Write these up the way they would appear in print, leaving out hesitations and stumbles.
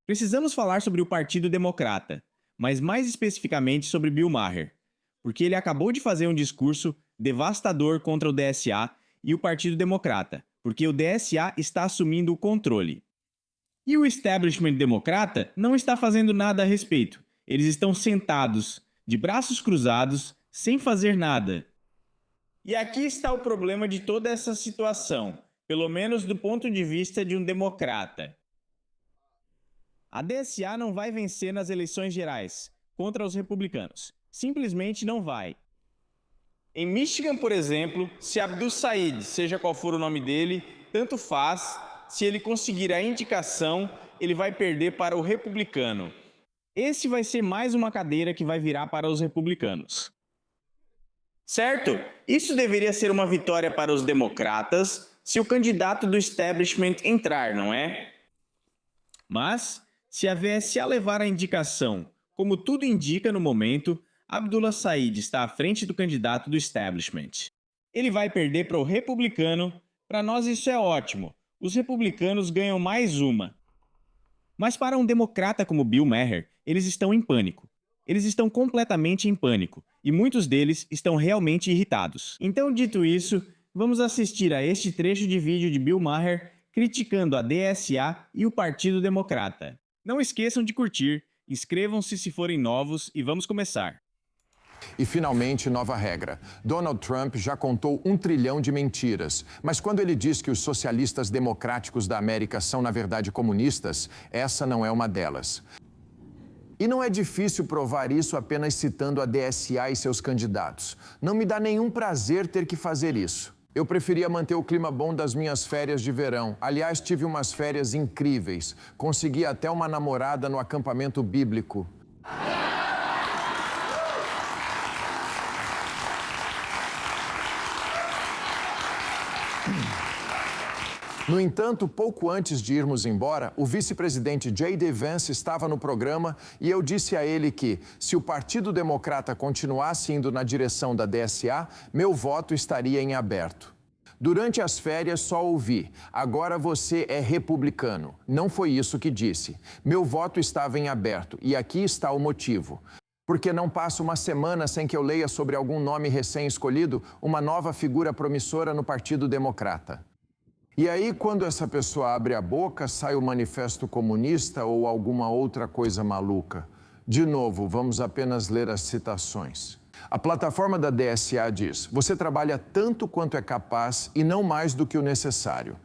Precisamos falar sobre o Partido Democrata, mas mais especificamente sobre Bill Maher, porque ele acabou de fazer um discurso devastador contra o DSA e o Partido Democrata, porque o DSA está assumindo o controle. E o establishment democrata não está fazendo nada a respeito. Eles estão sentados, de braços cruzados, sem fazer nada. E aqui está o problema de toda essa situação, pelo menos do ponto de vista de um democrata. A DSA não vai vencer nas eleições gerais contra os republicanos. Simplesmente não vai. Em Michigan, por exemplo, se Abdul Said, seja qual for o nome dele, tanto faz, se ele conseguir a indicação, ele vai perder para o republicano. Esse vai ser mais uma cadeira que vai virar para os republicanos. Certo? Isso deveria ser uma vitória para os democratas se o candidato do establishment entrar, não é? Mas, se a VSA levar a indicação, como tudo indica no momento, Abdullah Said está à frente do candidato do establishment. Ele vai perder para o republicano. Para nós isso é ótimo. Os republicanos ganham mais uma. Mas para um democrata como Bill Maher, eles estão em pânico. Eles estão completamente em pânico. E muitos deles estão realmente irritados. Então, dito isso, vamos assistir a este trecho de vídeo de Bill Maher criticando a DSA e o Partido Democrata. Não esqueçam de curtir, inscrevam-se se forem novos e vamos começar. E, finalmente, nova regra. Donald Trump já contou 1 trilhão de mentiras. Mas quando ele diz que os socialistas democráticos da América são, na verdade, comunistas, essa não é uma delas. E não é difícil provar isso apenas citando a DSA e seus candidatos. Não me dá nenhum prazer ter que fazer isso. Eu preferia manter o clima bom das minhas férias de verão. Aliás, tive umas férias incríveis. Consegui até uma namorada no acampamento bíblico. No entanto, pouco antes de irmos embora, o vice-presidente J.D. Vance estava no programa e eu disse a ele que, se o Partido Democrata continuasse indo na direção da DSA, meu voto estaria em aberto. Durante as férias só ouvi, agora você é republicano. Não foi isso que disse. Meu voto estava em aberto e aqui está o motivo. Porque não passa uma semana sem que eu leia sobre algum nome recém-escolhido, uma nova figura promissora no Partido Democrata. E aí, quando essa pessoa abre a boca, sai o Manifesto Comunista ou alguma outra coisa maluca. De novo, vamos apenas ler as citações. A plataforma da DSA diz: você trabalha tanto quanto é capaz e não mais do que o necessário.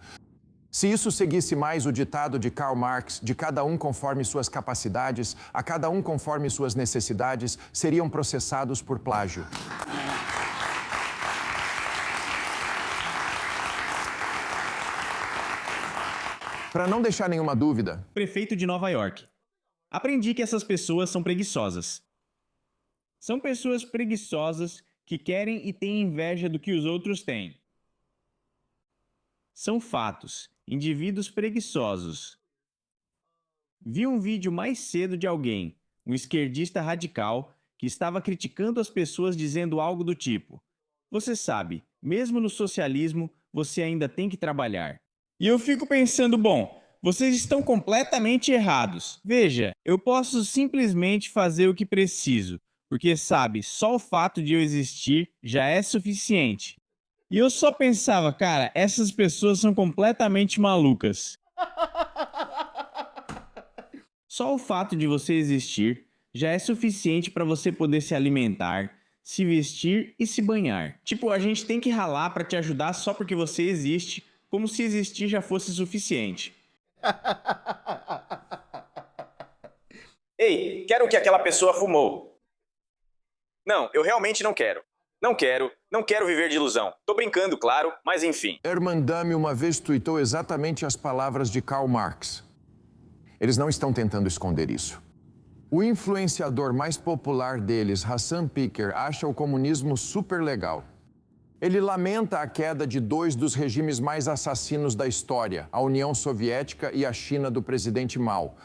Se isso seguisse mais o ditado de Karl Marx, de cada um conforme suas capacidades, a cada um conforme suas necessidades, seriam processados por plágio. Para não deixar nenhuma dúvida, Prefeito de Nova York. Aprendi que essas pessoas são preguiçosas. São pessoas preguiçosas que querem e têm inveja do que os outros têm. São fatos, indivíduos preguiçosos. Vi um vídeo mais cedo de alguém, um esquerdista radical, que estava criticando as pessoas dizendo algo do tipo: você sabe, mesmo no socialismo, você ainda tem que trabalhar. E eu fico pensando, bom, vocês estão completamente errados. Veja, eu posso simplesmente fazer o que preciso, porque, sabe, só o fato de eu existir já é suficiente. E eu só pensava, cara, essas pessoas são completamente malucas. Só o fato de você existir já é suficiente para você poder se alimentar, se vestir e se banhar. Tipo, a gente tem que ralar para te ajudar só porque você existe, como se existir já fosse suficiente. Ei, quero o que aquela pessoa fumou. Não, eu realmente não quero. Não quero viver de ilusão. Tô brincando, claro, mas enfim. Herman Dame uma vez tuitou exatamente as palavras de Karl Marx. Eles não estão tentando esconder isso. O influenciador mais popular deles, Hassan Piker, acha o comunismo super legal. Ele lamenta a queda de 2 dos regimes mais assassinos da história, a União Soviética e a China do presidente Mao.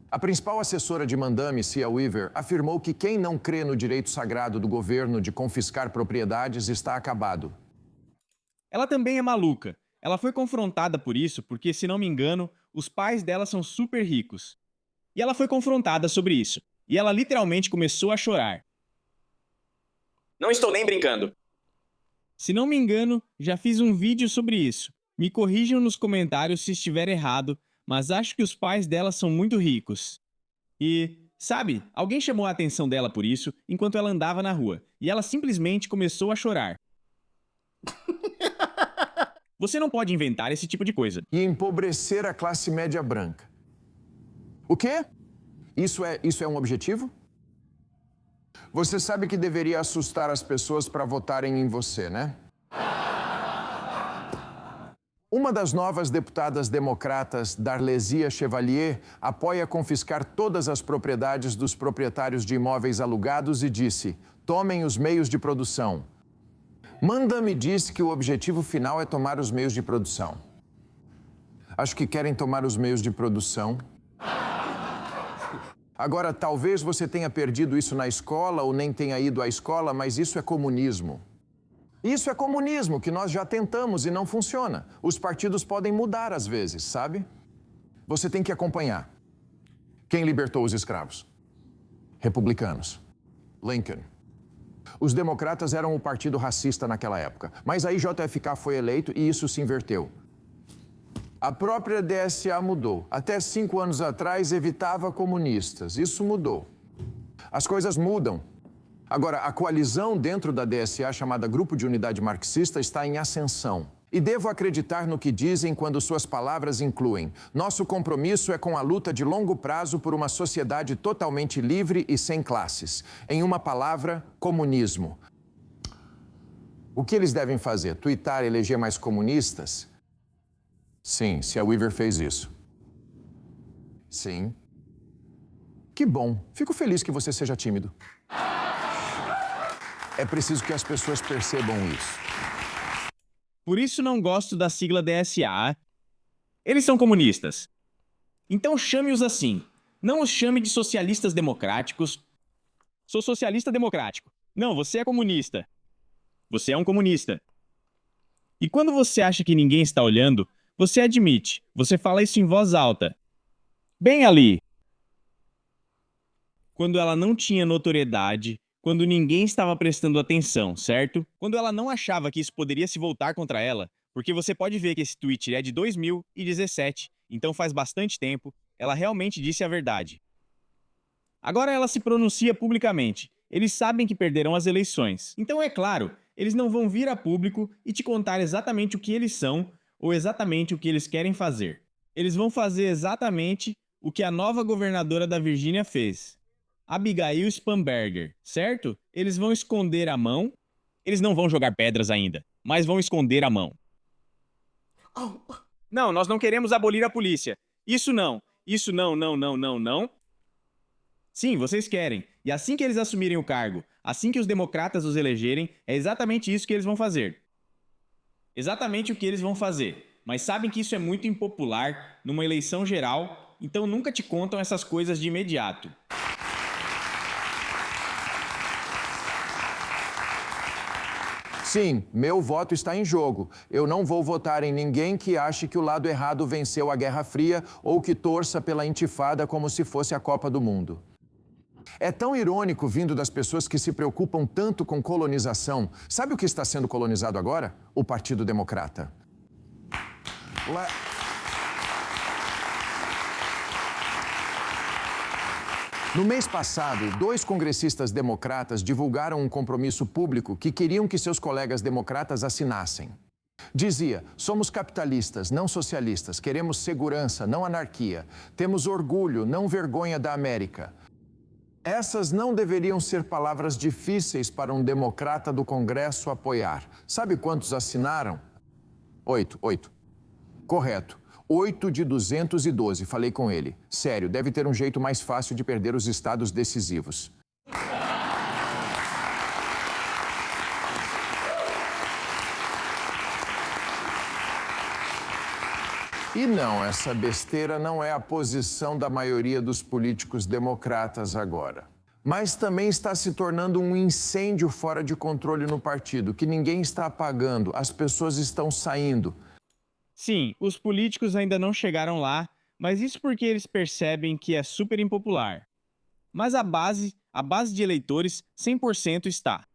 A principal assessora de Mandame, Cia Weaver, afirmou que quem não crê no direito sagrado do governo de confiscar propriedades está acabado. Ela também é maluca. Ela foi confrontada por isso porque, se não me engano, os pais dela são super ricos. E ela foi confrontada sobre isso. E ela literalmente começou a chorar. Não estou nem brincando. Se não me engano, já fiz um vídeo sobre isso. Me corrijam nos comentários se estiver errado, mas acho que os pais dela são muito ricos. E, sabe, alguém chamou a atenção dela por isso enquanto ela andava na rua, e ela simplesmente começou a chorar. Você não pode inventar esse tipo de coisa. E empobrecer a classe média branca. O quê? Isso é um objetivo? Você sabe que deveria assustar as pessoas para votarem em você, né? Uma das novas deputadas democratas, Darlesia Chevalier, apoia confiscar todas as propriedades dos proprietários de imóveis alugados e disse: tomem os meios de produção. Manda me disse que o objetivo final é tomar os meios de produção. Acho que querem tomar os meios de produção. Agora, talvez você tenha perdido isso na escola ou nem tenha ido à escola, mas isso é comunismo. Isso é comunismo, que nós já tentamos e não funciona. Os partidos podem mudar às vezes, sabe? Você tem que acompanhar. Quem libertou os escravos? Republicanos. Lincoln. Os democratas eram o partido racista naquela época. Mas aí JFK foi eleito e isso se inverteu. A própria DSA mudou. Até 5 anos atrás evitava comunistas. Isso mudou. As coisas mudam. Agora, a coalizão dentro da DSA, chamada Grupo de Unidade Marxista, está em ascensão. E devo acreditar no que dizem quando suas palavras incluem: nosso compromisso é com a luta de longo prazo por uma sociedade totalmente livre e sem classes. Em uma palavra, comunismo. O que eles devem fazer? Tuitar e eleger mais comunistas? Sim, se a Weaver fez isso. Sim. Que bom. Fico feliz que você seja tímido. É preciso que as pessoas percebam isso. Por isso não gosto da sigla DSA. Eles são comunistas. Então chame-os assim. Não os chame de socialistas democráticos. Sou socialista democrático. Não, você é comunista. Você é um comunista. E quando você acha que ninguém está olhando, você admite. Você fala isso em voz alta. Bem ali. Quando ela não tinha notoriedade, quando ninguém estava prestando atenção, certo? Quando ela não achava que isso poderia se voltar contra ela, porque você pode ver que esse tweet é de 2017, então faz bastante tempo, ela realmente disse a verdade. Agora ela se pronuncia publicamente. Eles sabem que perderão as eleições. Então é claro, eles não vão vir a público e te contar exatamente o que eles são ou exatamente o que eles querem fazer. Eles vão fazer exatamente o que a nova governadora da Virgínia fez. Abigail Spanberger, certo? Eles vão esconder a mão. Eles não vão jogar pedras ainda, mas vão esconder a mão. Não, nós não queremos abolir a polícia. Isso não. Isso não, não, não, não, não. Sim, vocês querem. E assim que eles assumirem o cargo, assim que os democratas os elegerem, é exatamente isso que eles vão fazer. Exatamente o que eles vão fazer. Mas sabem que isso é muito impopular numa eleição geral, então nunca te contam essas coisas de imediato. Sim, meu voto está em jogo. Eu não vou votar em ninguém que ache que o lado errado venceu a Guerra Fria ou que torça pela intifada como se fosse a Copa do Mundo. É tão irônico vindo das pessoas que se preocupam tanto com colonização. Sabe o que está sendo colonizado agora? O Partido Democrata. No mês passado, 2 congressistas democratas divulgaram um compromisso público que queriam que seus colegas democratas assinassem. Dizia: somos capitalistas, não socialistas, queremos segurança, não anarquia, temos orgulho, não vergonha da América. Essas não deveriam ser palavras difíceis para um democrata do Congresso apoiar. Sabe quantos assinaram? 8. Correto. 8 de 212, falei com ele. Sério, deve ter um jeito mais fácil de perder os estados decisivos. E não, essa besteira não é a posição da maioria dos políticos democratas agora. Mas também está se tornando um incêndio fora de controle no partido, que ninguém está apagando, as pessoas estão saindo. Sim, os políticos ainda não chegaram lá, Mas isso porque eles percebem que é super impopular. Mas a base de eleitores 100% está.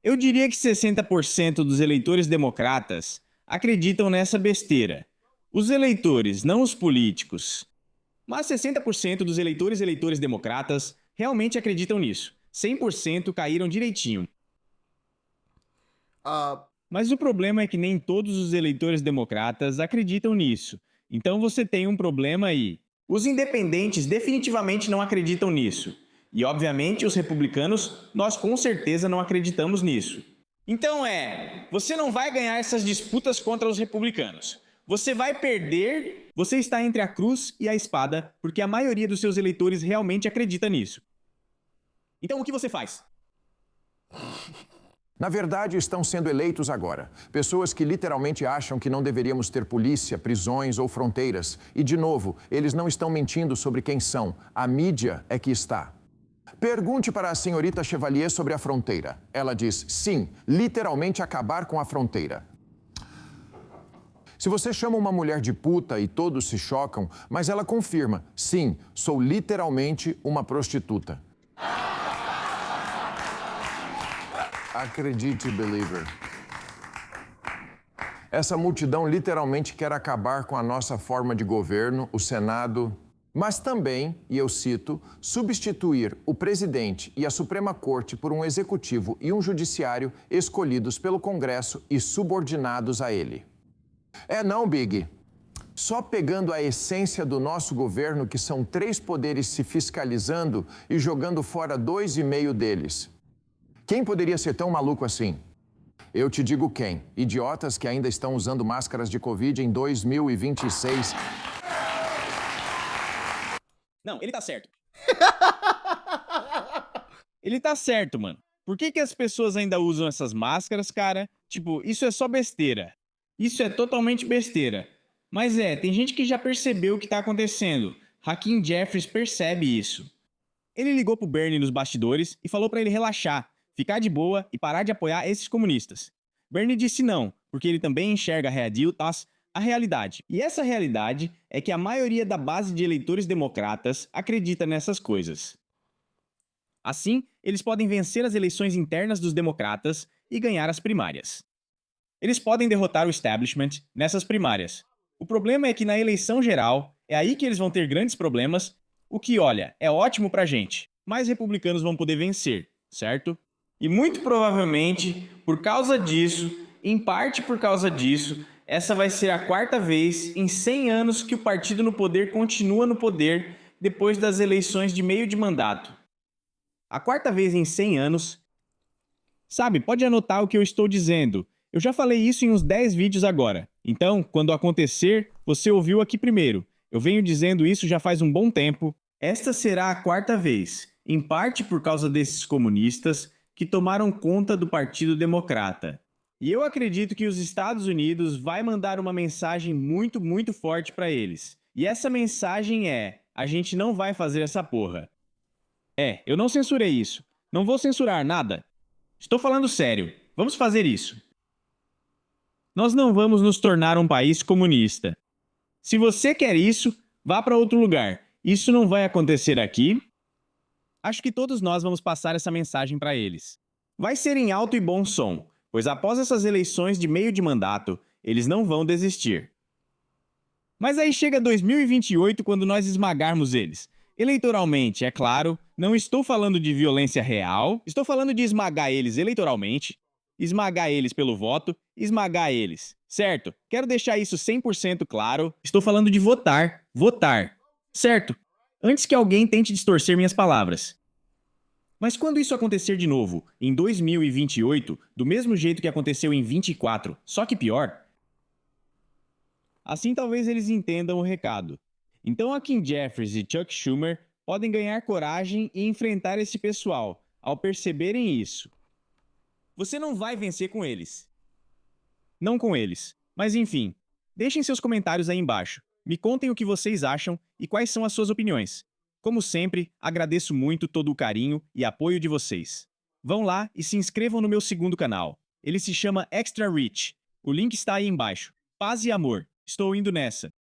Eu diria que 60% dos eleitores democratas acreditam nessa besteira. Os eleitores, não os políticos. Mas 60% dos eleitores democratas realmente acreditam nisso. 100% caíram direitinho. Mas o problema é que nem todos os eleitores democratas acreditam nisso. Então você tem um problema aí. Os independentes definitivamente não acreditam nisso. E, obviamente, os republicanos, nós com certeza não acreditamos nisso. Então você não vai ganhar essas disputas contra os republicanos. Você vai perder, você está entre a cruz e a espada, porque a maioria dos seus eleitores realmente acredita nisso. Então o que você faz? Na verdade, estão sendo eleitos agora. Pessoas que literalmente acham que não deveríamos ter polícia, prisões ou fronteiras. E, de novo, eles não estão mentindo sobre quem são. A mídia é que está. Pergunte para a senhorita Chevalier sobre a fronteira. Ela diz, sim, literalmente acabar com a fronteira. Se você chama uma mulher de puta e todos se chocam, mas ela confirma, sim, sou literalmente uma prostituta. Acredite, believer. Essa multidão literalmente quer acabar com a nossa forma de governo, o Senado, mas também, e eu cito, substituir o presidente e a Suprema Corte por um executivo e um judiciário escolhidos pelo Congresso e subordinados a ele. Não, Big. Só pegando a essência do nosso governo, que são 3 poderes se fiscalizando e jogando fora 2,5 deles. Quem poderia ser tão maluco assim? Eu te digo quem. Idiotas que ainda estão usando máscaras de Covid em 2026. Não, ele tá certo. Ele tá certo, mano. Por que as pessoas ainda usam essas máscaras, cara? Tipo, isso é só besteira. Isso é totalmente besteira. Mas tem gente que já percebeu o que tá acontecendo. Hakeem Jeffries percebe isso. Ele ligou pro Bernie nos bastidores e falou pra ele relaxar, ficar de boa e parar de apoiar esses comunistas. Bernie disse não, porque ele também enxerga a realidade. E essa realidade é que a maioria da base de eleitores democratas acredita nessas coisas. Assim, eles podem vencer as eleições internas dos democratas e ganhar as primárias. Eles podem derrotar o establishment nessas primárias. O problema é que na eleição geral, é aí que eles vão ter grandes problemas, o que, olha, é ótimo pra gente. Mais republicanos vão poder vencer, certo? E muito provavelmente, por causa disso, em parte por causa disso, essa vai ser a 4ª vez em 100 anos que o partido no poder continua no poder depois das eleições de meio de mandato. A 4ª vez em 100 anos. Sabe, pode anotar o que eu estou dizendo. Eu já falei isso em uns 10 vídeos agora. Então, quando acontecer, você ouviu aqui primeiro. Eu venho dizendo isso já faz um bom tempo. Esta será a 4ª vez, em parte por causa desses comunistas que tomaram conta do Partido Democrata. E eu acredito que os Estados Unidos vai mandar uma mensagem muito, muito forte para eles. E essa mensagem é: a gente não vai fazer essa porra. Eu não censurei isso. Não vou censurar nada. Estou falando sério. Vamos fazer isso. Nós não vamos nos tornar um país comunista. Se você quer isso, vá para outro lugar. Isso não vai acontecer aqui. Acho que todos nós vamos passar essa mensagem para eles. Vai ser em alto e bom som, pois após essas eleições de meio de mandato, eles não vão desistir. Mas aí chega 2028 quando nós esmagarmos eles. Eleitoralmente, é claro, não estou falando de violência real, estou falando de esmagar eles eleitoralmente, esmagar eles pelo voto, esmagar eles, certo? Quero deixar isso 100% claro, estou falando de votar, certo? Antes que alguém tente distorcer minhas palavras. Mas quando isso acontecer de novo, em 2028, do mesmo jeito que aconteceu em 24, só que pior, assim talvez eles entendam o recado. Então Hakeem Jeffries e Chuck Schumer podem ganhar coragem e enfrentar esse pessoal, ao perceberem isso. Você não vai vencer com eles. Não com eles. Mas enfim, deixem seus comentários aí embaixo. Me contem o que vocês acham e quais são as suas opiniões. Como sempre, agradeço muito todo o carinho e apoio de vocês. Vão lá e se inscrevam no meu segundo canal. Ele se chama Extra Rich. O link está aí embaixo. Paz e amor. Estou indo nessa.